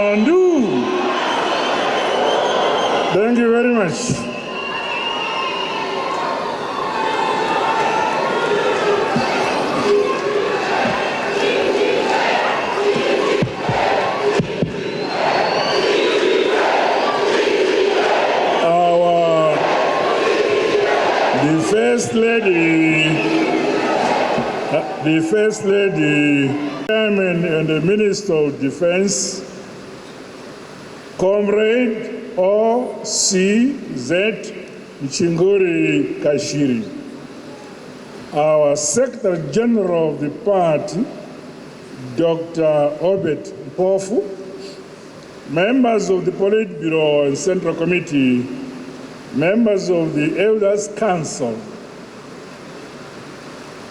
Undo. Thank you very much. The First Lady, Chairman and the Minister of Defense, Comrade O.C.Z. Mchinguri Kashiri, our Secretary General of the party, Dr. Obet Mpofu, members of the Politburo and Central Committee, members of the Elders Council,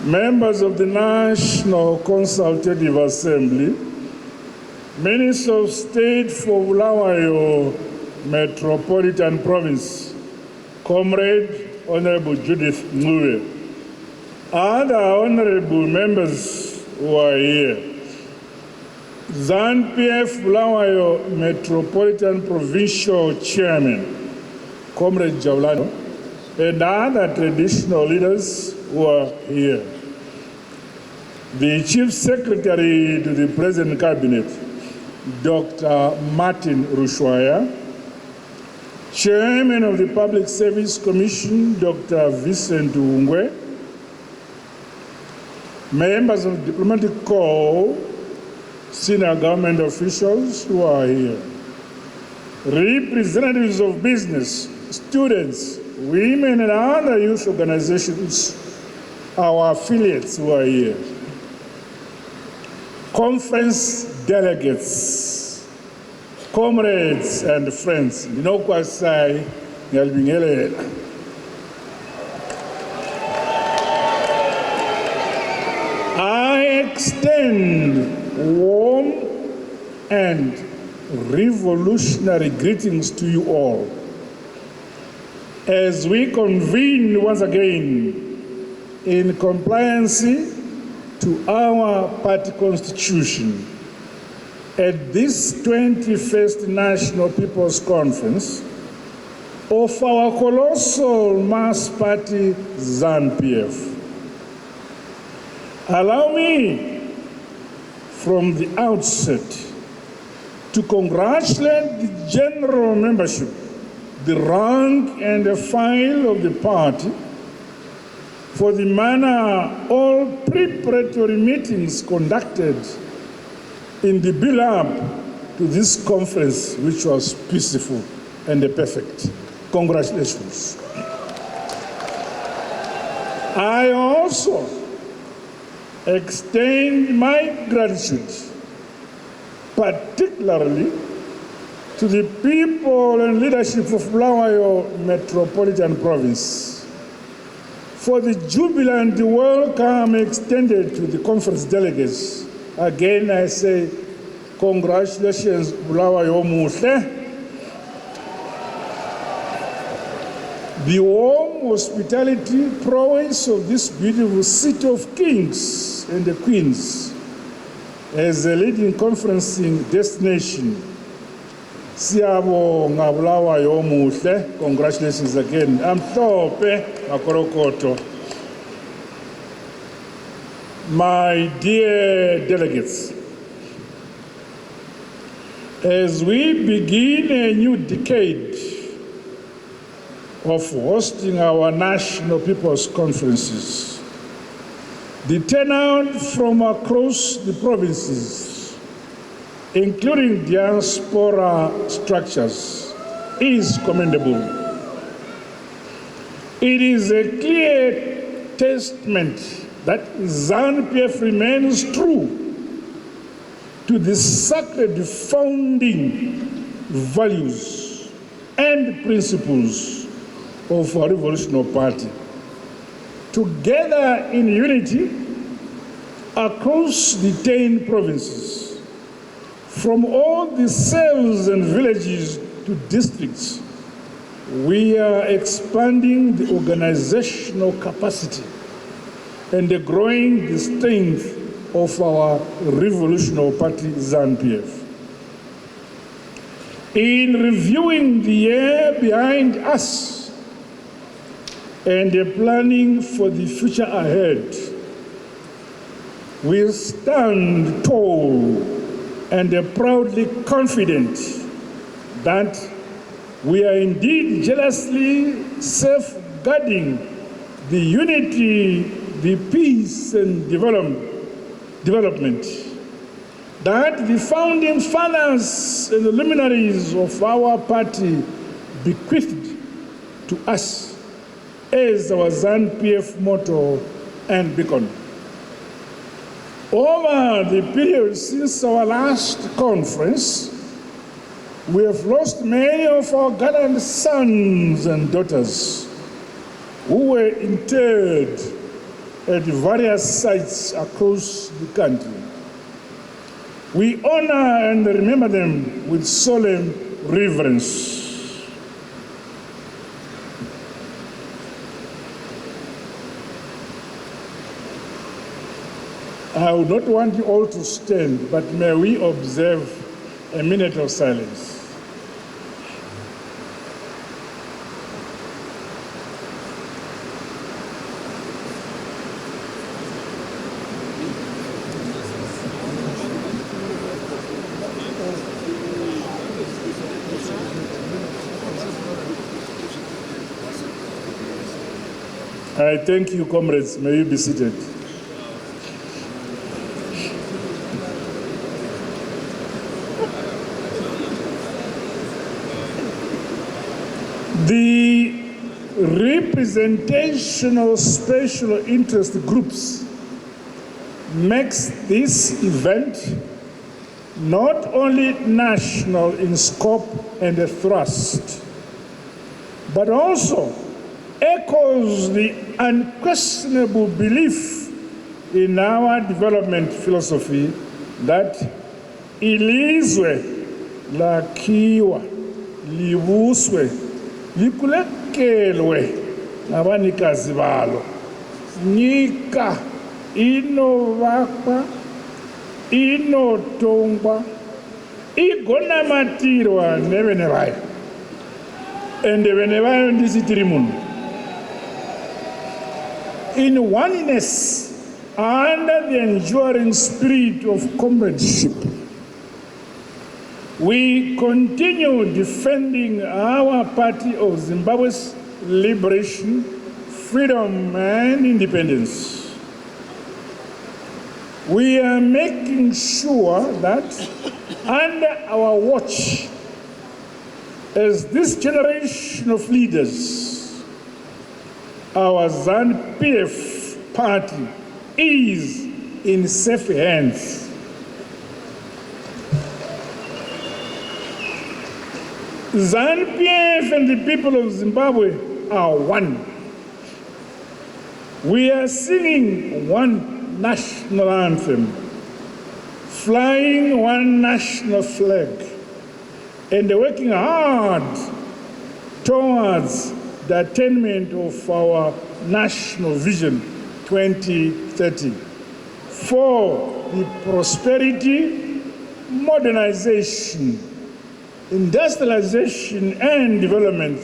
members of the National Consultative Assembly, Minister of State for Bulawayo Metropolitan Province, Comrade Honorable Judith Ngube, other honorable members who are here, Zanu PF Bulawayo Metropolitan Provincial Chairman, Comrade Jaulano, and other traditional leaders who are here. The Chief Secretary to the President Cabinet, Dr. Martin Rushwaya, Chairman of the Public Service Commission, Dr. Vincent Ungwe, members of the Diplomatic Corps, senior government officials who are here, representatives of business, students, women and other youth organizations, our affiliates who are here, conference delegates, comrades and friends. I extend warm and revolutionary greetings to you all as we convene once again in compliance to our party constitution at this 21st National People's Conference of our colossal mass party, Zanu PF. Allow me from the outset to congratulate the general membership, the rank and the file of the party for the manner all preparatory meetings conducted in the build-up to this conference, which was peaceful and perfect. Congratulations. I also extend my gratitude, particularly to the people and leadership of Bulawayo Metropolitan Province for the jubilant welcome extended to the conference delegates. Again, I say, congratulations, Bulawayo Muhle. The warm hospitality prowess of this beautiful city of kings and the queens as a leading conferencing destination. Siyabonga Bulawayo Muhle. Congratulations again. Amhlophe makorokoto. My dear delegates, as we begin a new decade of hosting our national people's conferences, the turnout from across the provinces, including diaspora structures, is commendable. It is a clear testament that Zanu PF remains true to the sacred founding values and principles of our revolutionary party. Together in unity across the 10 provinces, from all the cells and villages to districts, we are expanding the organizational capacity and growing the strength of our revolutionary party, Zanu PF. In reviewing the year behind us and planning for the future ahead, we stand tall and proudly confident that we are indeed jealously safeguarding the unity, the peace and development that the founding fathers and the luminaries of our party bequeathed to us as our Zanu PF motto and beacon. Over the period since our last conference, we have lost many of our gallant sons and daughters who were interred at various sites across the country. We honor and remember them with solemn reverence. I would not want you all to stand, but may we observe a minute of silence. I thank you, comrades. May you be seated. The representation of special interest groups makes this event not only national in scope and thrust, but also echoes the unquestionable belief in our development philosophy that ilizwe lakhiwa libuswe likulekelwe ngabanikazi balo, nyika inovakwa inotongwa igonamatirwa nevene vayo ende vene vayo ndisitiri munhu in oneness under the enduring spirit of comradeship. We continue defending our party of Zimbabwe's liberation, freedom, and independence. We are making sure that under our watch, as this generation of leaders, our Zanu PF party is in safe hands. Zanu PF and the people of Zimbabwe are one. We are singing one national anthem, flying one national flag, and working hard towards the attainment of our national vision 2030 for the prosperity, modernization, industrialization and development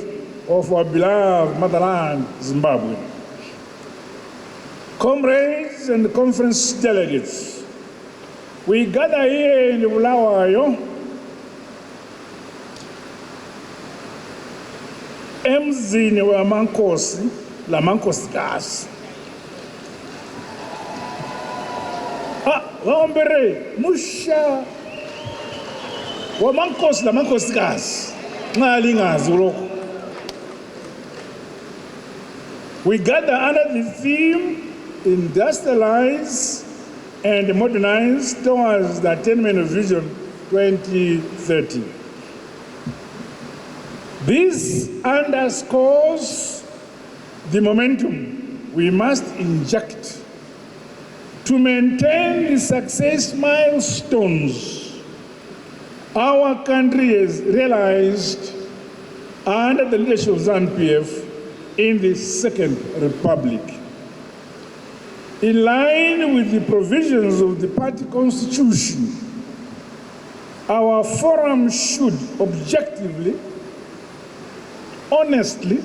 of our beloved motherland, Zimbabwe. Comrades and conference delegates, we gather here in Bulawayo, emzini wamankosi lamankosikazi. Waombere musha wamankosi lamankosikazi ngalingazi lokho. We gather under the theme industrialize and modernize towards the attainment of Vision 2030. This underscores the momentum we must inject to maintain the success milestones our country has realized under the leadership of Zanu PF in the Second Republic. In line with the provisions of the party constitution, Our forum should objectively, honestly,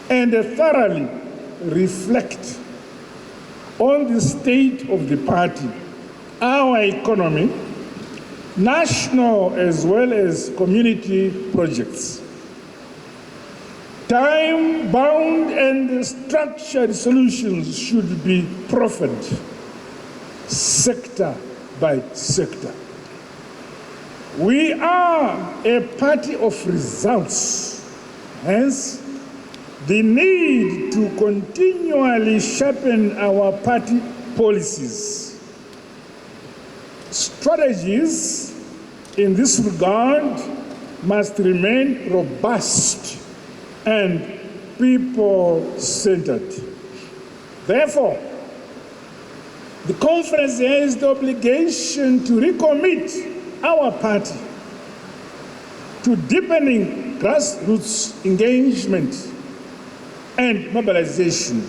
and thoroughly reflect on the state of the party, our economy, national as well as community projects. Time-bound and structured solutions should be proffered, sector by sector. We are a party of results, hence the need to continually sharpen our party policies. Strategies in this regard must remain robust and people-centered. Therefore, the conference has the obligation to recommit our party to deepening grassroots engagement and mobilization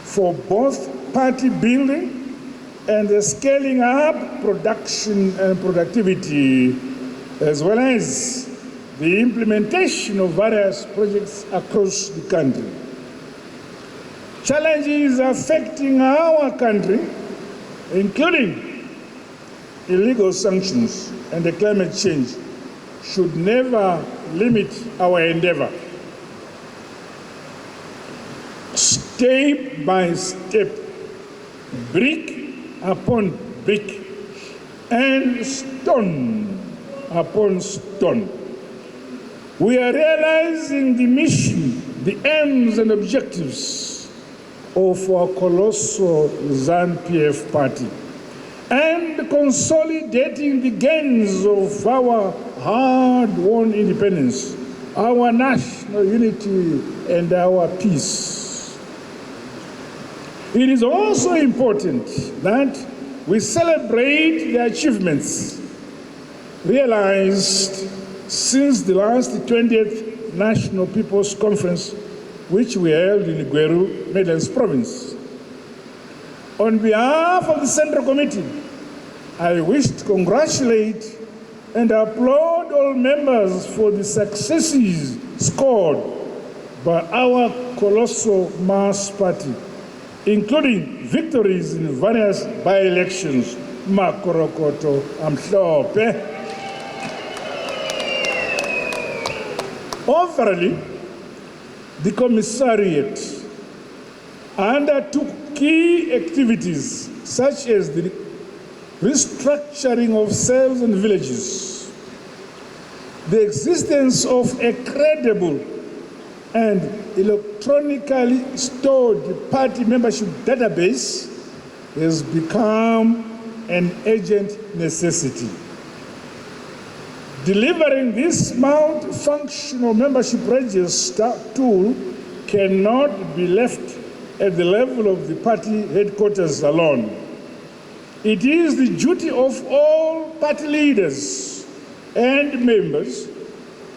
for both party building and the scaling up production and productivity, as well as the implementation of various projects across the country. Challenges affecting our country, including illegal sanctions and the climate change, should never limit our endeavor. Step by step, brick upon brick, and stone upon stone, we are realizing the mission, the aims and objectives of our colossal Zanu PF party, and consolidating the gains of our hard-won independence, our national unity, and our peace. It is also important that we celebrate the achievements realized since the last 20th National People's Conference, which we held in Gweru, Midlands Province. On behalf of the Central Committee, I wish to congratulate and applaud all members for the successes scored by our colossal mass party, including victories in various by-elections, Makorokoto, Amhlope. Overall, the Commissariat undertook key activities such as the restructuring of cells and villages, the existence of a credible and electronically stored party membership database has become an urgent necessity. Delivering this multi-functional membership register tool cannot be left at the level of the party headquarters alone. It is the duty of all party leaders and members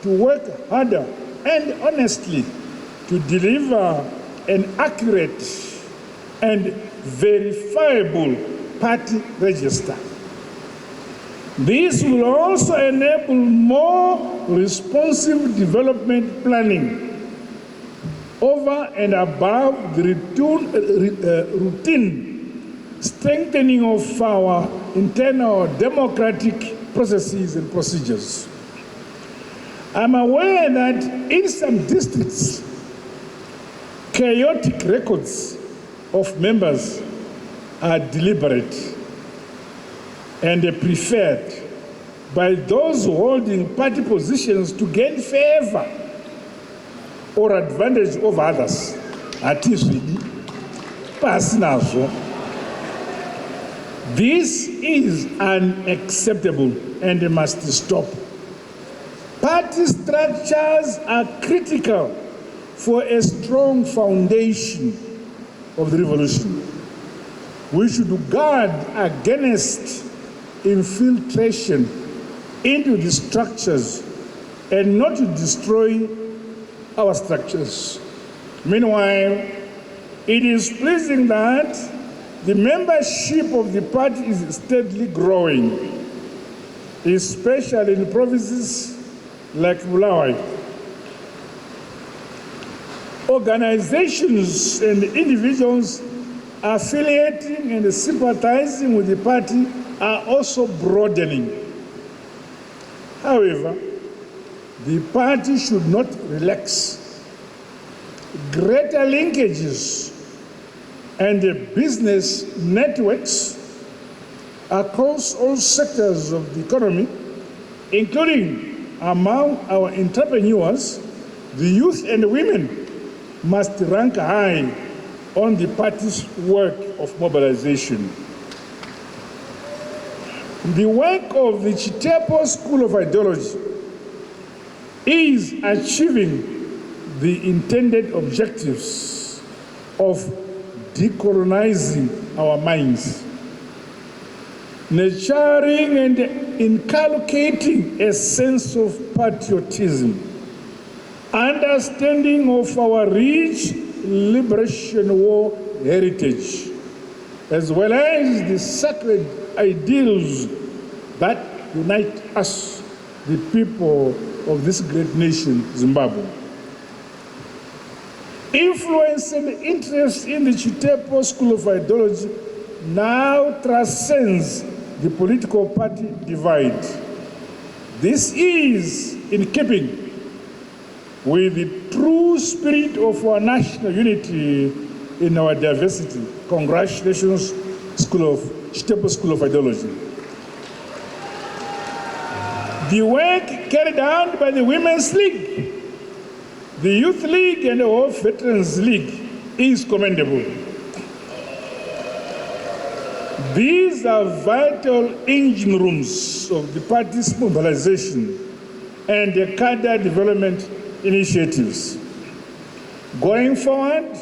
to work harder and honestly to deliver an accurate and verifiable party register. This will also enable more responsive development planning over and above the routine strengthening of our internal democratic processes and procedures. I'm aware that in some districts, chaotic records of members are deliberate and preferred by those holding party positions to gain favor or advantage over others. This is unacceptable and must stop. Party structures are critical for a strong foundation of the revolution. We should guard against infiltration into the structures and not to destroy our structures. Meanwhile, it is pleasing that the membership of the party is steadily growing. especially in provinces like Bulawayo. Organizations and individuals affiliating and sympathizing with the party are also broadening. However, the party should not relax. Greater linkages and business networks across all sectors of the economy, including among our entrepreneurs, the youth and women, must rank high on the party's work of mobilization. The work of the Chitepo School of Ideology is achieving the intended objectives of decolonizing our minds, nurturing and inculcating a sense of patriotism, understanding of our rich Liberation War heritage, as well as the sacred ideals that unite us, the people of this great nation, Zimbabwe. Influence and interest in the Chitepo School of Ideology now transcends the political party divide. This is in keeping with the true spirit of our national unity in our diversity. Congratulations, Chitepo School of Ideology. The work carried out by the Women's League, the Youth League, and the War Veterans League is commendable. These are vital engine rooms of the party's mobilization and the cadre development initiatives. Going forward,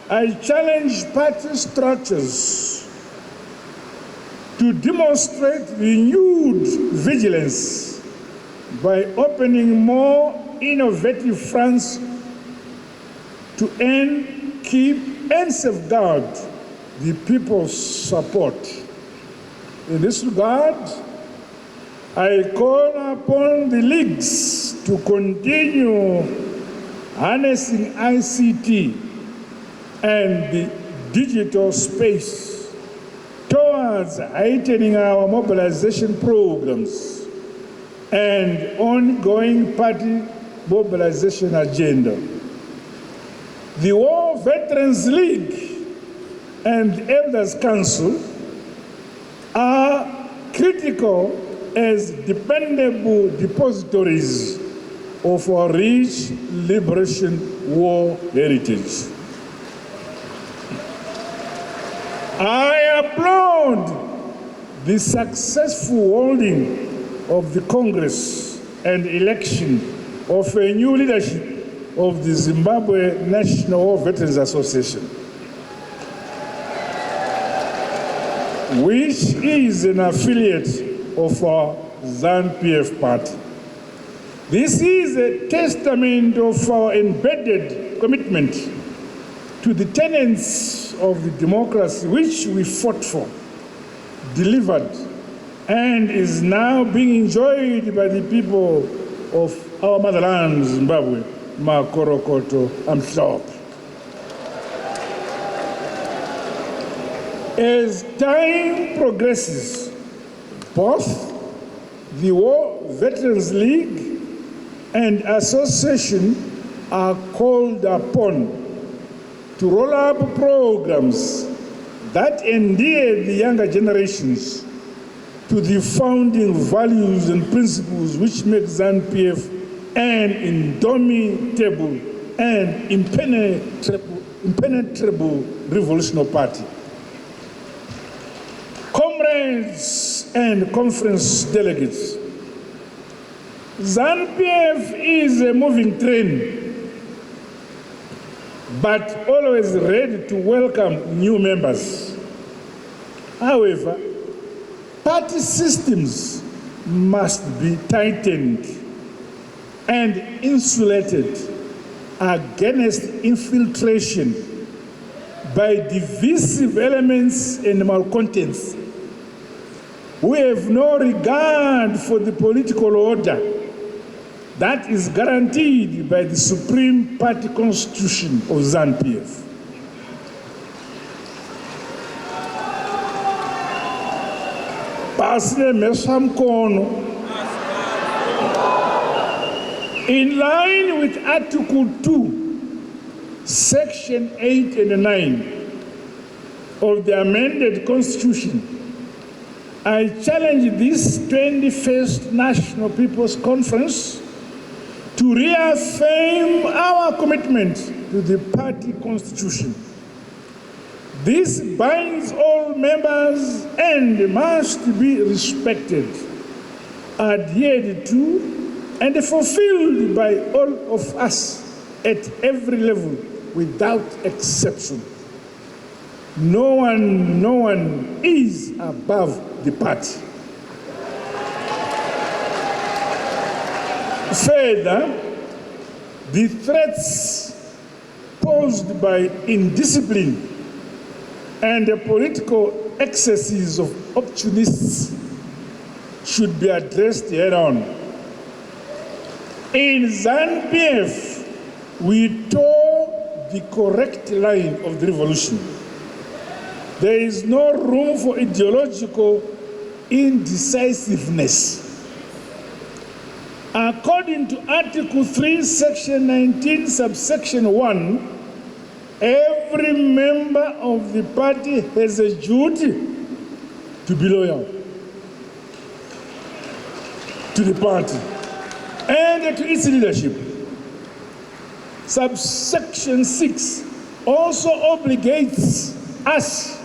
I challenge party structures to demonstrate renewed vigilance by opening more innovative fronts to end, keep, and safeguard the people's support. In this regard, I call upon the leagues to continue harnessing ICT and the digital space towards heightening our mobilization programs and ongoing party mobilization agenda. The War Veterans League and Elders Council are critical as dependable depositories of our rich Liberation War heritage. I applaud the successful holding of the Congress and election of a new leadership of the Zimbabwe National War Veterans Association, which is an affiliate of our Zanu PF party. This is a testament of our embedded commitment to the tenets of the democracy which we fought for, delivered, and is now being enjoyed by the people of our motherland, Zimbabwe, Makorokoto, Amhlophe. As time progresses, both the War Veterans League and Association are called upon to roll up programs that endear the younger generations to the founding values and principles which make Zanu PF an indomitable and impenetrable revolutionary party. Comrades and conference delegates, Zanu PF is a moving train, but always ready to welcome new members. However, party systems must be tightened and insulated against infiltration by divisive elements and malcontents who have no regard for the political order that is guaranteed by the Supreme Party Constitution of Zanu PF. In line with Article 2, Section 8 and 9 of the amended Constitution, I challenge this 21st National People's Conference to reaffirm our commitment to the party constitution. This binds all members and must be respected, adhered to, and fulfilled by all of us at every level without exception. No one is above the party. Further, the threats posed by indiscipline and the political excesses of opportunists should be addressed head-on. In Zanu PF, we toe the correct line of the revolution. There is no room for ideological indecisiveness. According to Article 3, Section 19, subsection 1, every member of the party has a duty to be loyal to the party and to its leadership. Subsection 6 also obligates us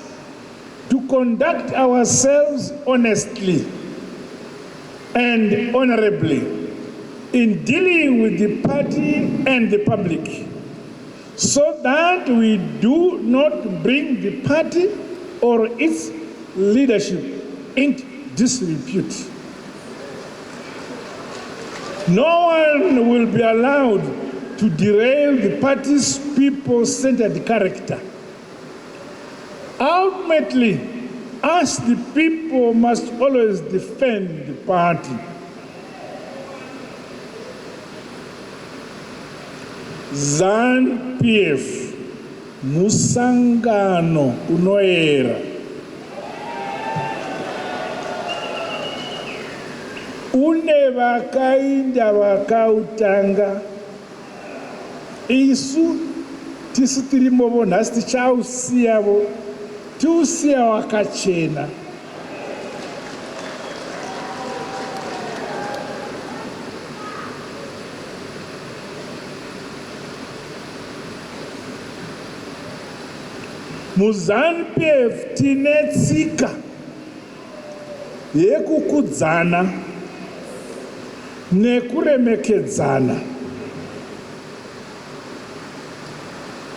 to conduct ourselves honestly and honorably in dealing with the party and the public, so that we do not bring the party or its leadership into disrepute. No one will be allowed to derail the party's people-centered character. Ultimately, us, the people, must always defend the party. Zanu PF, musangano unoera. Une vakainda vakautanga. Isu tisitirimovo nhasi tichausiyavo, tiusiya wakachena. Muzanu PF tinetsika yekukudzana nekuremekedzana.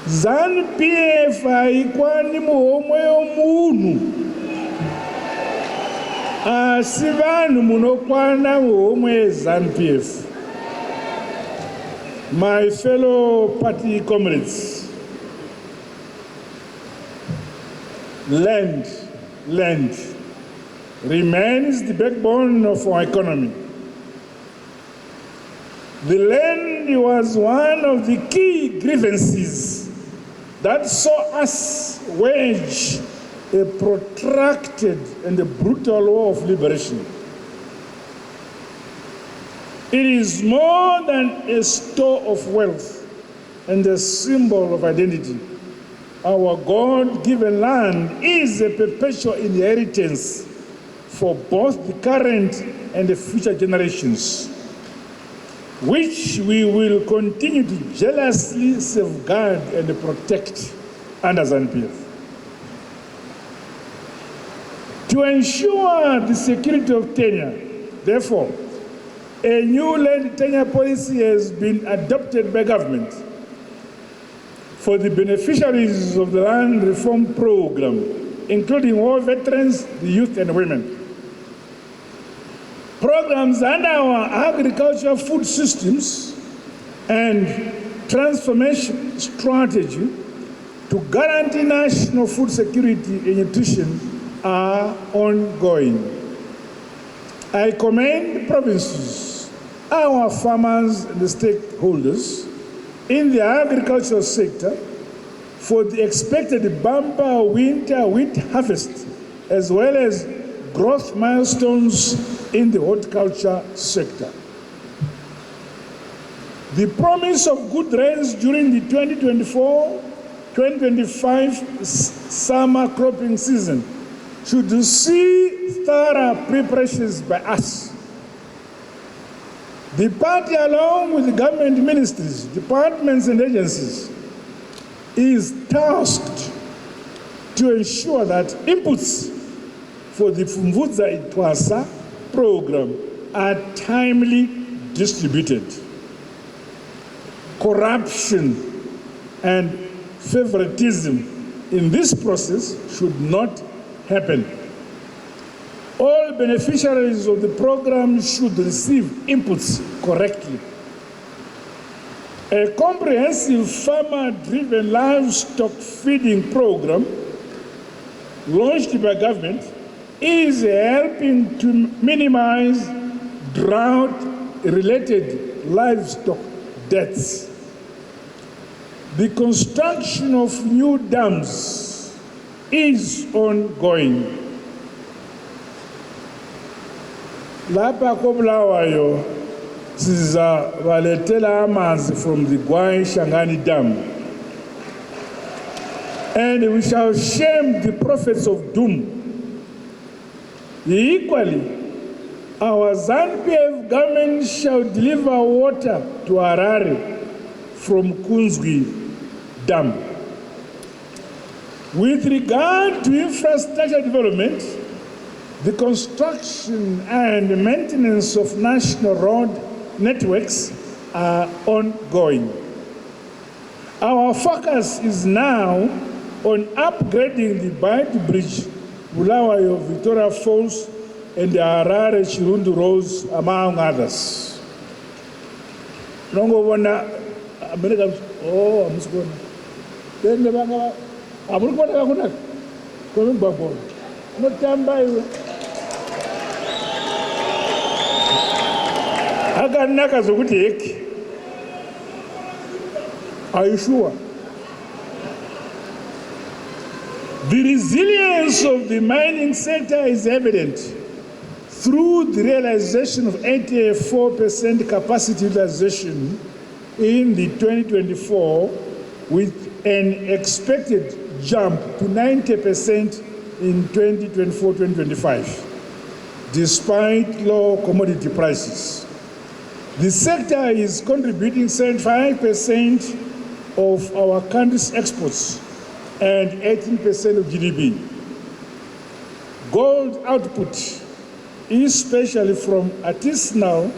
Zanu PF haikwani muhomwe yomunhu, asi vanhu munokwana muhomwe yeZanu PF. My fellow party comrades, land remains the backbone of our economy. The land was one of the key grievances that saw us wage a protracted and a brutal war of liberation. It is more than a store of wealth and a symbol of identity. Our God-given land is a perpetual inheritance for both the current and the future generations, which we will continue to jealously safeguard and protect under Zanu PF. To ensure the security of tenure, therefore, a new land tenure policy has been adopted by government for the beneficiaries of the land reform program, including war veterans, the youth and women. Programs under our agricultural food systems and transformation strategy to guarantee national food security and nutrition are ongoing. I commend the provinces, our farmers and the stakeholders in the agricultural sector for the expected bumper winter wheat harvest, as well as growth milestones in the horticulture sector. The promise of good rains during the 2024-2025 summer cropping season should see thorough preparations by us. The party, along with the government ministries, departments and agencies, is tasked to ensure that inputs for the Fumvudza Itwasa program are timely distributed. Corruption and favoritism in this process should not happen. All beneficiaries of the program should receive inputs correctly. A comprehensive farmer-driven livestock feeding program launched by government is helping to minimize drought-related livestock deaths. The construction of new dams is ongoing. Lapha koBulawayo sizabaletela amanzi from the Gwai Shangani Dam. And we shall shame the prophets of doom. Equally, our Zanu PF government shall deliver water to Harare from Kunzwi Dam. With regard to infrastructure development, the construction and maintenance of national road networks are ongoing. Our focus is now on upgrading the Bite Bridge, Bulawayo Victoria Falls, and the Harare Chirundu Roads, among others. America, oh, I'm going. Then the Banga, I'm going to go back. Not time by. Are you sure? The resilience of the mining sector is evident through the realization of 84% capacity utilization in the 2024, with an expected jump to 90% in 2024-2025, despite low commodity prices. The sector is contributing 75% of our country's exports and 18% of GDP. Gold output, especially from artisanal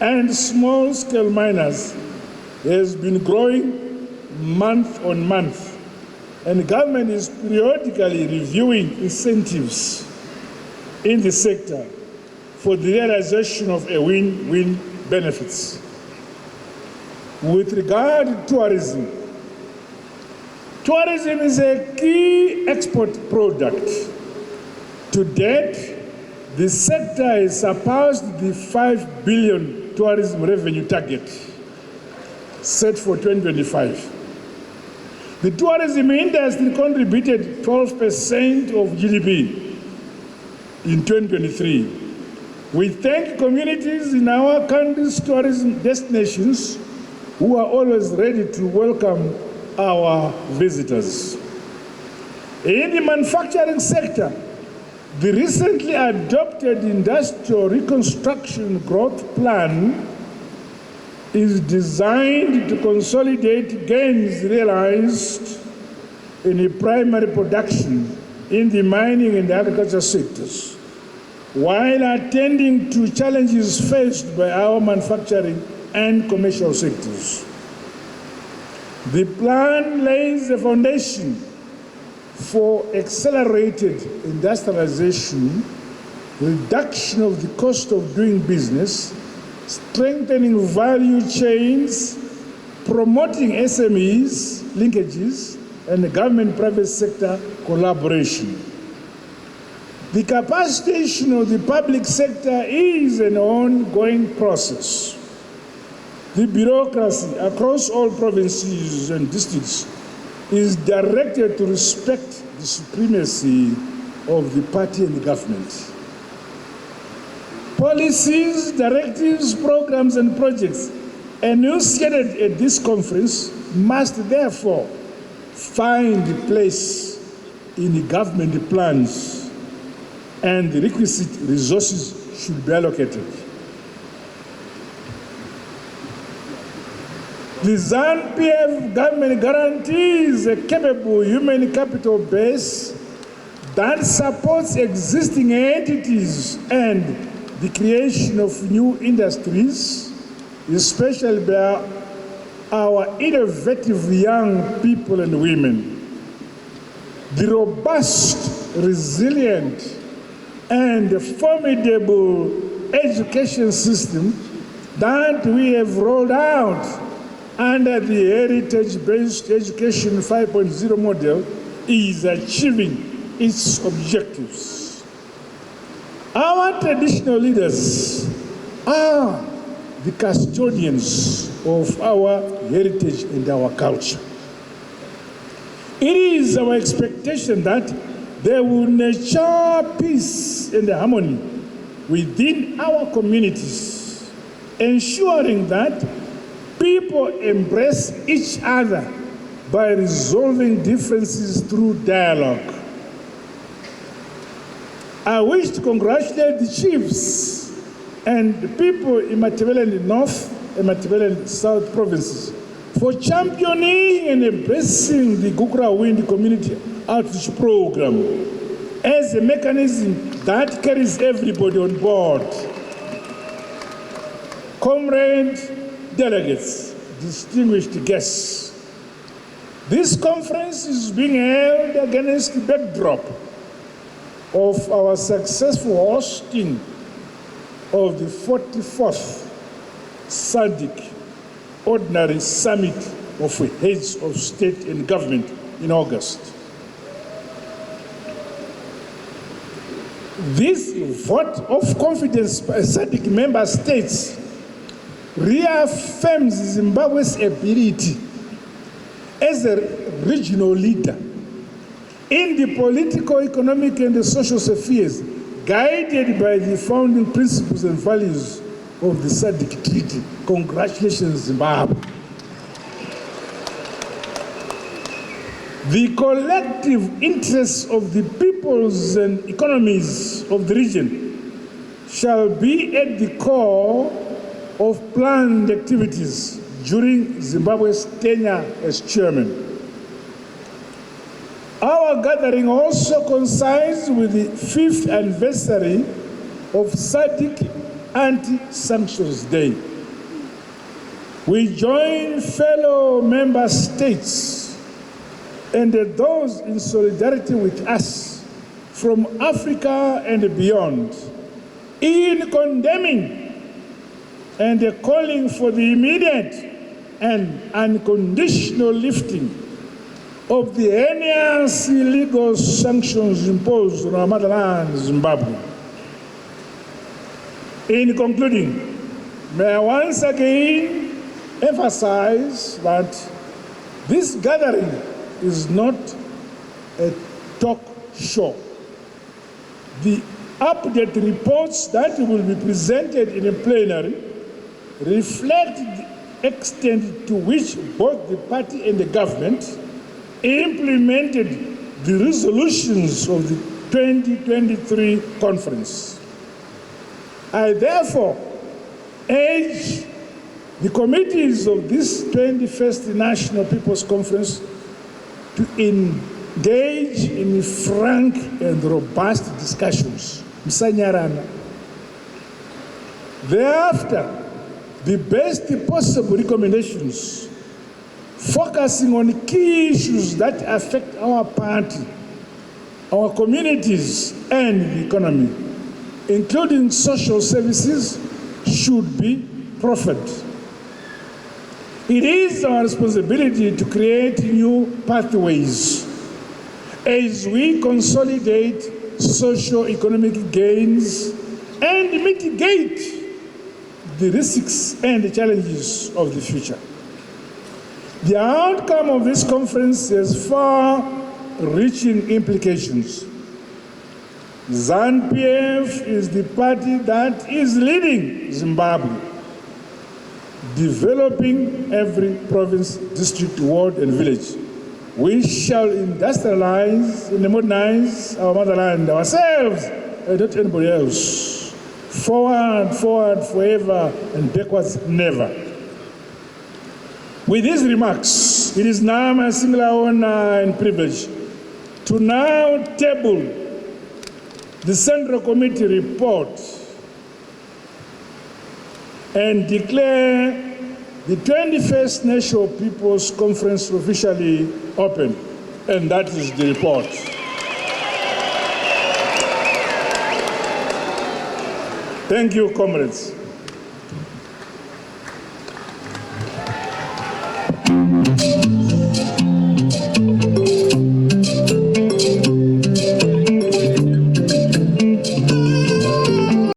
and small-scale miners, has been growing month on month, and the government is periodically reviewing incentives in the sector for the realization of a win-win benefits. With regard to tourism, tourism is a key export product. To date, the sector has surpassed the 5 billion tourism revenue target set for 2025. The tourism industry contributed 12% of GDP in 2023. We thank communities in our country's tourism destinations who are always ready to welcome our visitors. In the manufacturing sector, the recently adopted Industrial Reconstruction Growth Plan is designed to consolidate gains realized in the primary production in the mining and agriculture sectors, while attending to challenges faced by our manufacturing and commercial sectors. The plan lays the foundation for accelerated industrialization, reduction of the cost of doing business, strengthening value chains, promoting SMEs, linkages, and government-private sector collaboration. The capacitation of the public sector is an ongoing process. The bureaucracy across all provinces and districts is directed to respect the supremacy of the party and the government. Policies, directives, programs, and projects enunciated at this conference must therefore find a place in the government plans, and the requisite resources should be allocated. The Zanu PF government guarantees a capable human capital base that supports existing entities and the creation of new industries, especially by our innovative young people and women. The robust, resilient, and formidable education system that we have rolled out under the heritage-based education 5.0 model is achieving its objectives. Our traditional leaders are the custodians of our heritage and our culture. It is our expectation that they will nurture peace and harmony within our communities, ensuring that people embrace each other by resolving differences through dialogue. I wish to congratulate the chiefs and the people in Matabeleland North and Matabeleland South provinces for championing and embracing the Gukura Wind Community Outreach Program as a mechanism that carries everybody on board. Comrade delegates, distinguished guests, this conference is being held against the backdrop of our successful hosting of the 44th SADC Ordinary Summit of Heads of State and Government in August. This vote of confidence by SADC member states reaffirms Zimbabwe's ability as a regional leader in the political, economic, and social spheres, guided by the founding principles and values of the SADC Treaty. Congratulations, Zimbabwe. The collective interests of the peoples and economies of the region shall be at the core of planned activities during Zimbabwe's tenure as chairman. Our gathering also coincides with the 5th anniversary of SADC Anti-Sanctions Day. We join fellow member states and those in solidarity with us from Africa and beyond in condemning and calling for the immediate and unconditional lifting of the heinous illegal sanctions imposed on our motherland, Zimbabwe. In concluding, may I once again emphasize that this gathering is not a talk show. The update reports that will be presented in a plenary reflect the extent to which both the party and the government implemented the resolutions of the 2023 conference. I therefore urge the committees of this 21st National People's Conference to engage in frank and robust discussions. Thereafter, the best possible recommendations focusing on key issues that affect our party, our communities, and the economy, including social services, should be proffered. It is our responsibility to create new pathways as we consolidate socio-economic gains and mitigate the risks and the challenges of the future. The outcome of this conference has far-reaching implications. Zanu PF is the party that is leading Zimbabwe, developing every province, district, ward, and village. We shall industrialize and modernize our motherland ourselves and not anybody else. Forward, forward, forever, and backwards, never. With these remarks, it is now my singular honor and privilege to now table the Central Committee report and declare the 21st National People's Conference officially open. And that is the report. Thank you, comrades.